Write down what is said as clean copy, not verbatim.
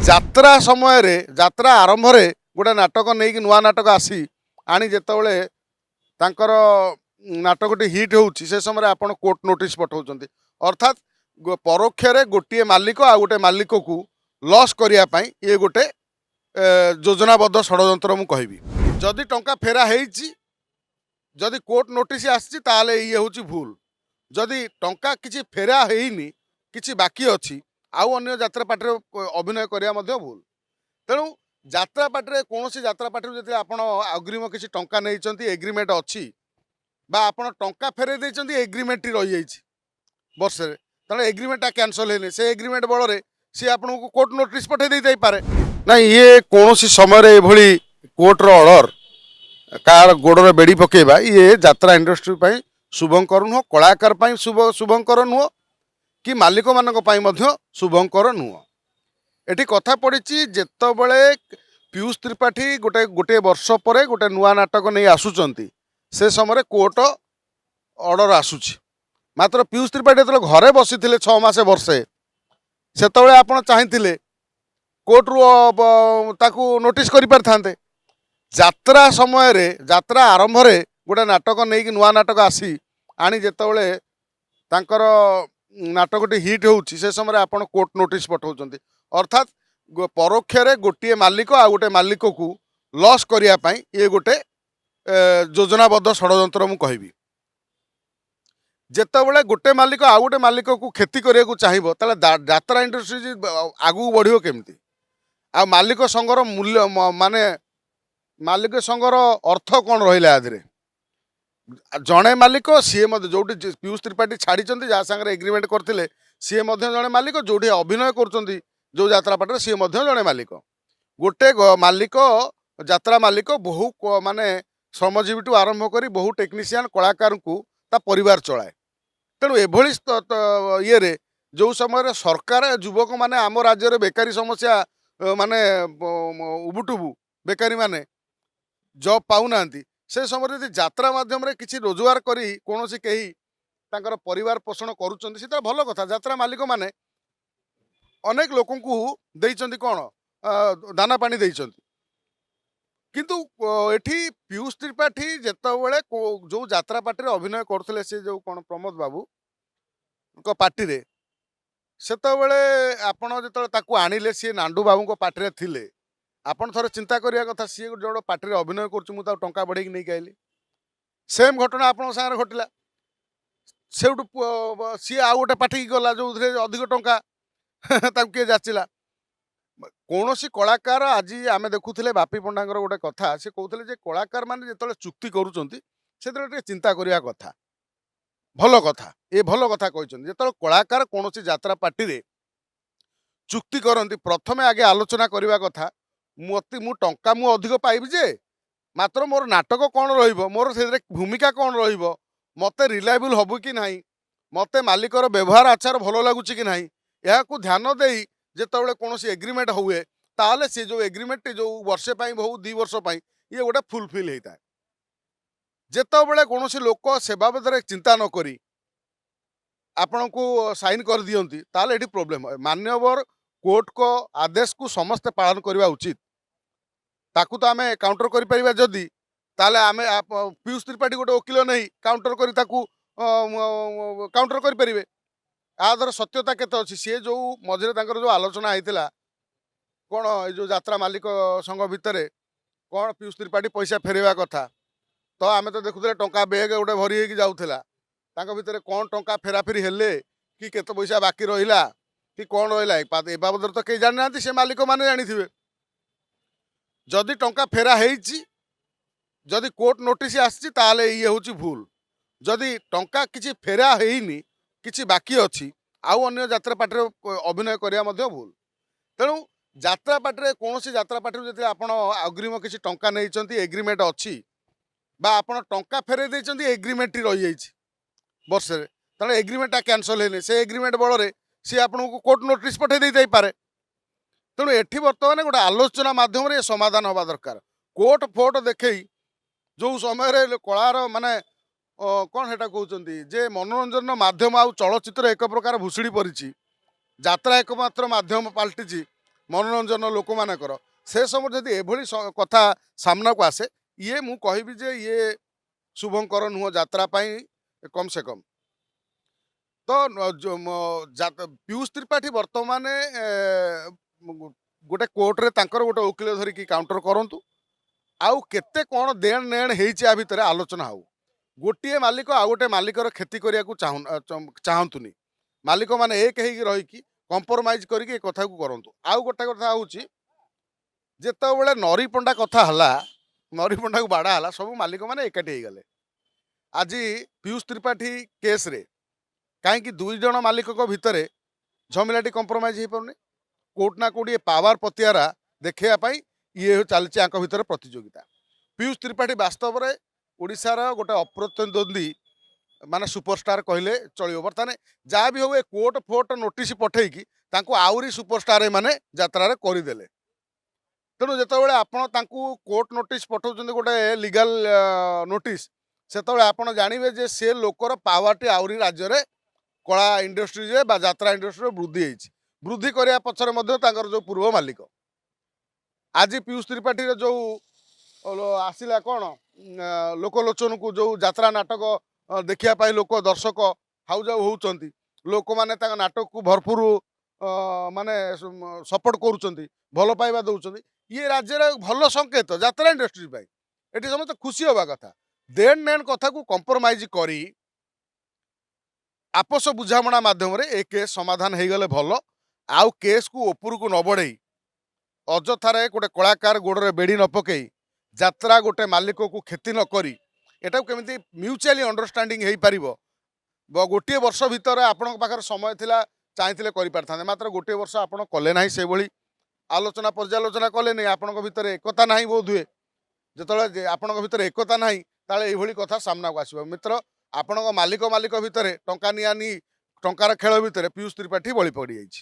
ଯାତ୍ରା ସମୟରେ ଯାତ୍ରା ଆରମ୍ଭରେ ଗୋଟେ ନାଟକ ନେଇକି ନୂଆ ନାଟକ ଆସି ଆଣି ଯେତେବେଳେ ତାଙ୍କର ନାଟକଟି ହିଟ୍ ହେଉଛି ସେ ସମୟରେ ଆପଣ କୋର୍ଟ ନୋଟିସ୍ ପଠାଉଛନ୍ତି। ଅର୍ଥାତ୍ ପରୋକ୍ଷରେ ଗୋଟିଏ ମାଲିକ ଆଉ ଗୋଟେ ମାଲିକକୁ ଲସ୍ କରିବା ପାଇଁ ଇଏ ଗୋଟେ ଯୋଜନାବଦ୍ଧ ଷଡ଼ଯନ୍ତ୍ର ମୁଁ କହିବି। ଯଦି ଟଙ୍କା ଫେରା ହେଇଛି, ଯଦି କୋର୍ଟ ନୋଟିସ୍ ଆସିଛି ତାହେଲେ ଇଏ ହେଉଛି ଭୁଲ। ଯଦି ଟଙ୍କା କିଛି ଫେରା ହେଇନି, କିଛି ବାକି ଅଛି, ଆଉ ଅନ୍ୟ ଯାତ୍ରା ପାର୍ଟିରେ ଅଭିନୟ କରିବା ମଧ୍ୟ ଭୁଲ। ତେଣୁ ଯାତ୍ରା ପାର୍ଟିରେ କୌଣସି ଯାତ୍ରା ପାର୍ଟିରୁ ଯଦି ଆପଣ ଅଗ୍ରିମ କିଛି ଟଙ୍କା ନେଇଛନ୍ତି, ଏଗ୍ରିମେଣ୍ଟ ଅଛି ବା ଆପଣ ଟଙ୍କା ଫେରାଇ ଦେଇଛନ୍ତି, ଏଗ୍ରିମେଣ୍ଟଟି ରହିଯାଇଛି ବର୍ଷରେ, ତେଣୁ ଏଗ୍ରିମେଣ୍ଟଟା କ୍ୟାନସଲ୍ ହେଇନି, ସେ ଏଗ୍ରିମେଣ୍ଟ ବଳରେ ସିଏ ଆପଣଙ୍କୁ କୋର୍ଟ ନୋଟିସ୍ ପଠାଇ ଦେଇଥାଇପାରେ। ନାଇଁ, ଇଏ କୌଣସି ସମୟରେ ଏଭଳି କୋର୍ଟର ଅର୍ଡ଼ର କାହାର ଗୋଡ଼ରେ ବେଡ଼ି ପକାଇବା ଇଏ ଯାତ୍ରା ଇଣ୍ଡଷ୍ଟ୍ରି ପାଇଁ ଶୁଭଙ୍କର ନୁହଁ, କଳାକାର ପାଇଁ ଶୁଭଙ୍କର ନୁହଁ, କି ମାଲିକମାନଙ୍କ ପାଇଁ ମଧ୍ୟ ଶୁଭଙ୍କର ନୁହଁ। ଏଠି କଥା ପଡ଼ିଛି ଯେତେବେଳେ ପୀୟୁଷ ତ୍ରିପାଠୀ ଗୋଟିଏ ବର୍ଷ ପରେ ଗୋଟେ ନୂଆ ନାଟକ ନେଇ ଆସୁଛନ୍ତି, ସେ ସମୟରେ କୋର୍ଟ ଅର୍ଡ଼ର ଆସୁଛି। ମାତ୍ର ପୀୟୁଷ ତ୍ରିପାଠୀ ଯେତେବେଳେ ଘରେ ବସିଥିଲେ 6 ମାସ ବର୍ଷେ, ସେତେବେଳେ ଆପଣ ଚାହିଁଥିଲେ କୋର୍ଟରୁ ତାକୁ ନୋଟିସ୍ କରିପାରିଥାନ୍ତେ। ଯାତ୍ରା ସମୟରେ ଯାତ୍ରା ଆରମ୍ଭରେ ଗୋଟେ ନାଟକ ନେଇକି ନୂଆ ନାଟକ ଆସି ଆଣି ଯେତେବେଳେ ତାଙ୍କର ନାଟକଟି ହିଟ୍ ହେଉଛି ସେ ସମୟରେ ଆପଣ କୋର୍ଟ ନୋଟିସ୍ ପଠାଉଛନ୍ତି। ଅର୍ଥାତ୍ ପରୋକ୍ଷରେ ଗୋଟିଏ ମାଲିକ ଆଉ ଗୋଟେ ମାଲିକକୁ ଲସ୍ କରିବା ପାଇଁ ଇଏ ଗୋଟେ ଯୋଜନାବଦ୍ଧ ଷଡ଼ଯନ୍ତ୍ର ମୁଁ କହିବି। ଯେତେବେଳେ ଗୋଟେ ମାଲିକ ଆଉ ଗୋଟେ ମାଲିକକୁ କ୍ଷତି କରିବାକୁ ଚାହିଁବ ତାହେଲେ ଯାତ୍ରା ଇଣ୍ଡଷ୍ଟ୍ରି ଆଗକୁ ବଢ଼ିବ କେମିତି? ଆଉ ମାଲିକ ସଂଘର ମୂଲ୍ୟ ମାନେ ମାଲିକ ସଂଘର ଅର୍ଥ କ'ଣ ରହିଲା ଆ ଦେହରେ? ଜଣେ ମାଲିକ, ସିଏ ମଧ୍ୟ ଯେଉଁଠି ପୀୟୁଷ ତ୍ରିପାଠୀ ଛାଡ଼ିଛନ୍ତି, ଯାହା ସାଙ୍ଗରେ ଏଗ୍ରିମେଣ୍ଟ କରିଥିଲେ, ସିଏ ମଧ୍ୟ ଜଣେ ମାଲିକ। ଯେଉଁଠି ଅଭିନୟ କରୁଛନ୍ତି ଯେଉଁ ଯାତ୍ରା ପାର୍ଟିରେ, ସିଏ ମଧ୍ୟ ଜଣେ ମାଲିକ। ଗୋଟେ ମାଲିକ, ଯାତ୍ରା ମାଲିକ ବହୁ ମାନେ ଶ୍ରମଜୀବୀଠୁ ଆରମ୍ଭ କରି ବହୁ ଟେକ୍ନିସିଆନ୍ କଳାକାରଙ୍କୁ ତା ପରିବାର ଚଳାଏ। ତେଣୁ ଏଭଳି ଇଏରେ ଯେଉଁ ସମୟରେ ସରକାର ଯୁବକମାନେ ଆମ ରାଜ୍ୟରେ ବେକାରୀ ସମସ୍ୟା ମାନେ ଉବୁଟୁବୁ ବେକାରୀମାନେ ଜବ୍ ପାଉନାହାନ୍ତି, ସେ ସମୟରେ ଯଦି ଯାତ୍ରା ମାଧ୍ୟମରେ କିଛି ରୋଜଗାର କରି କୌଣସି କେହି ତାଙ୍କର ପରିବାର ପୋଷଣ କରୁଛନ୍ତି, ସେଟା ଭଲ କଥା। ଯାତ୍ରା ମାଲିକମାନେ ଅନେକ ଲୋକଙ୍କୁ ଦେଇଛନ୍ତି କ'ଣ, ଦାନା ପାଣି ଦେଇଛନ୍ତି। କିନ୍ତୁ ଏଠି ପୀୟୁଷ ତ୍ରିପାଠୀ ଯେତେବେଳେ ଯେଉଁ ଯାତ୍ରା ପାର୍ଟିରେ ଅଭିନୟ କରୁଥିଲେ, ସେ ଯେଉଁ କ'ଣ ପ୍ରମୋଦ ବାବୁଙ୍କ ପାର୍ଟିରେ, ସେତେବେଳେ ଆପଣ ଯେତେବେଳେ ତାକୁ ଆଣିଲେ, ସିଏ ନାଣ୍ଡୁ ବାବୁଙ୍କ ପାର୍ଟିରେ ଥିଲେ। ଆପଣ ଥରେ ଚିନ୍ତା କରିବା କଥା, ସିଏ ଗୋଟେ ପାର୍ଟିରେ ଅଭିନୟ କରୁଛି, ମୁଁ ତାକୁ ଟଙ୍କା ବଢ଼େଇକି ନେଇକି ଆଇଲି। ସେମ୍ ଘଟଣା ଆପଣଙ୍କ ସାଙ୍ଗରେ ଘଟିଲା। ସେଇଠୁ ସିଏ ଆଉ ଗୋଟେ ପାର୍ଟିକି ଗଲା ଯେଉଁଥିରେ ଅଧିକ ଟଙ୍କା ତାକୁ କିଏ ଯାଚିଲା। କୌଣସି କଳାକାର, ଆଜି ଆମେ ଦେଖୁଥିଲେ ବାପି ପଣ୍ଡାଙ୍କର ଗୋଟେ କଥା, ସେ କହୁଥିଲେ ଯେ କଳାକାରମାନେ ଯେତେବେଳେ ଚୁକ୍ତି କରୁଛନ୍ତି ସେତେବେଳେ ଟିକେ ଚିନ୍ତା କରିବା କଥା। ଭଲ କଥା, ଏ ଭଲ କଥା କହିଛନ୍ତି। ଯେତେବେଳେ କଳାକାର କୌଣସି ଯାତ୍ରା ପାର୍ଟିରେ ଚୁକ୍ତି କରନ୍ତି, ପ୍ରଥମେ ଆଗେ ଆଲୋଚନା କରିବା କଥା, ମୁଁ ଟଙ୍କା ଅଧିକ ପାଇବି ଯେ, ମାତ୍ର ମୋର ନାଟକ କ'ଣ ରହିବ, ମୋର ସେଥିରେ ଭୂମିକା କ'ଣ ରହିବ, ମୋତେ ରିଲାଏବୁଲ୍ ହବ କି ନାହିଁ, ମୋତେ ମାଲିକର ବ୍ୟବହାର ଆଚାର ଭଲ ଲାଗୁଛି କି ନାହିଁ, ଏହାକୁ ଧ୍ୟାନ ଦେଇ ଯେତେବେଳେ କୌଣସି ଏଗ୍ରିମେଣ୍ଟ ହୁଏ, ତାହେଲେ ସେ ଯେଉଁ ଏଗ୍ରିମେଣ୍ଟଟି ଯେଉଁ ବର୍ଷେ ପାଇଁ ହଉ 2 ବର୍ଷ ପାଇଁ, ଇଏ ଗୋଟେ ଫୁଲଫିଲ୍ ହେଇଥାଏ। ଯେତେବେଳେ କୌଣସି ଲୋକ ସେ ବାବଦରେ ଚିନ୍ତା ନ କରି ଆପଣଙ୍କୁ ସାଇନ୍ କରିଦିଅନ୍ତି, ତାହେଲେ ଏଠି ପ୍ରୋବ୍ଲେମ୍। ମାନ୍ୟବର କୋର୍ଟଙ୍କ ଆଦେଶକୁ ସମସ୍ତେ ପାଳନ କରିବା ଉଚିତ। ତାକୁ ତ ଆମେ କାଉଣ୍ଟର କରିପାରିବା ଯଦି, ତାହେଲେ ଆମେ ପୀୟୁଷ ତ୍ରିପାଠୀ ଗୋଟେ ଓକିଲ ନେଇ କାଉଣ୍ଟର କରି ତାକୁ କାଉଣ୍ଟର କରିପାରିବେ। ଏହାର ସତ୍ୟତା କେତେ ଅଛି? ସିଏ ଯେଉଁ ମଝିରେ ତାଙ୍କର ଯେଉଁ ଆଲୋଚନା ହେଇଥିଲା କ'ଣ, ଏଇ ଯେଉଁ ଯାତ୍ରା ମାଲିକ ସଂଘ ଭିତରେ କ'ଣ ପୀୟୁଷ ତ୍ରିପାଠୀ ପଇସା ଫେରାଇବା କଥା, ତ ଆମେ ତ ଦେଖୁଥିଲେ ଟଙ୍କା ବେଗ୍ ଗୋଟେ ଭରି ହେଇକି ଯାଉଥିଲା। ତାଙ୍କ ଭିତରେ କ'ଣ ଟଙ୍କା ଫେରାଫେରି ହେଲେ, କି କେତେ ପଇସା ବାକି ରହିଲା, କି କ'ଣ ରହିଲା, ଏ ବାବଦରେ ତ କେହି ଜାଣିନାହାନ୍ତି, ସେ ମାଲିକମାନେ ଜାଣିଥିବେ। ଯଦି ଟଙ୍କା ଫେରା ହେଇଛି, ଯଦି କୋର୍ଟ ନୋଟିସ୍ ଆସିଛି, ତାହେଲେ ଇଏ ହେଉଛି ଭୁଲ। ଯଦି ଟଙ୍କା କିଛି ଫେରା ହେଇନି, କିଛି ବାକି ଅଛି, ଆଉ ଅନ୍ୟ ଯାତ୍ରା ପାର୍ଟିରେ ଅଭିନୟ କରିବା ମଧ୍ୟ ଭୁଲ। ତେଣୁ ଯାତ୍ରା ପାର୍ଟିରେ କୌଣସି ଯାତ୍ରା ପାର୍ଟିରୁ ଯଦି ଆପଣ ଅଗ୍ରିମ କିଛି ଟଙ୍କା ନେଇଛନ୍ତି, ଏଗ୍ରିମେଣ୍ଟ ଅଛି, ବା ଆପଣ ଟଙ୍କା ଫେରାଇ ଦେଇଛନ୍ତି, ଏଗ୍ରିମେଣ୍ଟଟି ରହିଯାଇଛି ବର୍ଷରେ, ତେଣୁ ଏଗ୍ରିମେଣ୍ଟଟା କ୍ୟାନସଲ୍ ହେଇନି, ସେ ଏଗ୍ରିମେଣ୍ଟ ବଳରେ ସିଏ ଆପଣଙ୍କୁ କୋର୍ଟ ନୋଟିସ୍ ପଠାଇ ଦେଇଥାଇପାରେ। ତେଣୁ ଏଠି ବର୍ତ୍ତମାନ ଗୋଟେ ଆଲୋଚନା ମାଧ୍ୟମରେ ଏ ସମାଧାନ ହେବା ଦରକାର। କୋର୍ଟ ଫୋର୍ଟ ଦେଖେଇ ଯେଉଁ ସମୟରେ କଳାର ମାନେ କ'ଣ ସେଟା କହୁଛନ୍ତି ଯେ ମନୋରଞ୍ଜନର ମାଧ୍ୟମ ଆଉ ଚଳଚ୍ଚିତ୍ର ଏକ ପ୍ରକାର ଭୁଷୁଡ଼ି ପରିଛି, ଯାତ୍ରା ଏକମାତ୍ର ମାଧ୍ୟମ ପାଲଟିଛି मनोरंजन लोक मानकर से समय जदि एभली कथा सामना को आसे ये मु कहबी जे ये शुभंकर नुह यात्रा पाई कम से कम तो पीयूष त्रिपाठी वर्तमान गोटे कोर्टे गोटे वकिल धरिकी काउंटर करंतु आउ केते कौन देण नेण हेइछि आ भितर आलोचना हो गोटे मालिक आउ गोटे मालिकर क्षति करिया को चाहतुनी मालिक माने एक हेइकी रहिकी कंप्रोमाइज करके कथा को करंतु आउ गोटे कथा होउछि जेतेबेले नरी पंडा कथा हला नरी पंडा को बाड़ा हला सब मालिक माने एकाठी हेइ गले आज पीयूष त्रिपाठी केस रे कहीं दुई जन मालिक भितर झमेलाटी कंप्रोमाइज हो पारे कोर्ट ना कोटी पावर पतियारा देखापी ये चलती भितर प्रतियोगिता पीयूष त्रिपाठी वास्तव में ओडिशार गोटे अप्रतिद्वंदी माने सुपरस्टार कहले चलो बर्तमान जहाँ भी हो कोर्ट फोर्ट नोटिस पठेकी आहरी सुपरस्टार माने यात्रा करदेले तेणु जितेबाला आपण कोर्ट नोटिस पठाउछन्ते गोटे लीगल नोटिस सेतबेले आपण जानिबे जे से लोकर पावरटी आहरी राज्य रे कला इंडस्ट्री यात्रा इंडस्ट्री वृद्धि वृद्धि करने पछरे जो पूर्व मालिक आज पीयूष त्रिपाठी जो आसला कौन लोकलोचन को जो यात्रा नाटक देखा लोक दर्शक हाउजाऊ होती लोक मैंने नाटक को भरपूर माने सपोर्ट करुँच भल पाइबा दौरान ये राज्य भल संकेत यात्रा इंडस्ट्री ये समस्त खुशी हवा कथा देन नेन कथा को कंप्रोमाइज करी आपस बुझामणा माध्यम ए केस समाधान हो गले भल आउ केस को ऊपर को न बढ़ई अजथार गोटे कलाकार गोड़े बेड़ी न पकई यात्रा गोटे मालिक को क्षति न करी एटा केमिति म्यूचुअली अंडरस्टैंडिंग हो पार गोटे वर्ष भितर आपण पाखर समय थिला चाहिए कर मात्र गोटे वर्ष आपण कले ना से भली आलोचना पर्यालोचना कले नहीं आपण भितर एकता ना बोध हुए जो आपण भितर एकता ना ताले ये कथा सामना को आसो मित्र आपण मालिक मालिक भितर टंका निया नी टंकार खेल भितर पीयूष त्रिपाठी बलि पड़ जाइछि।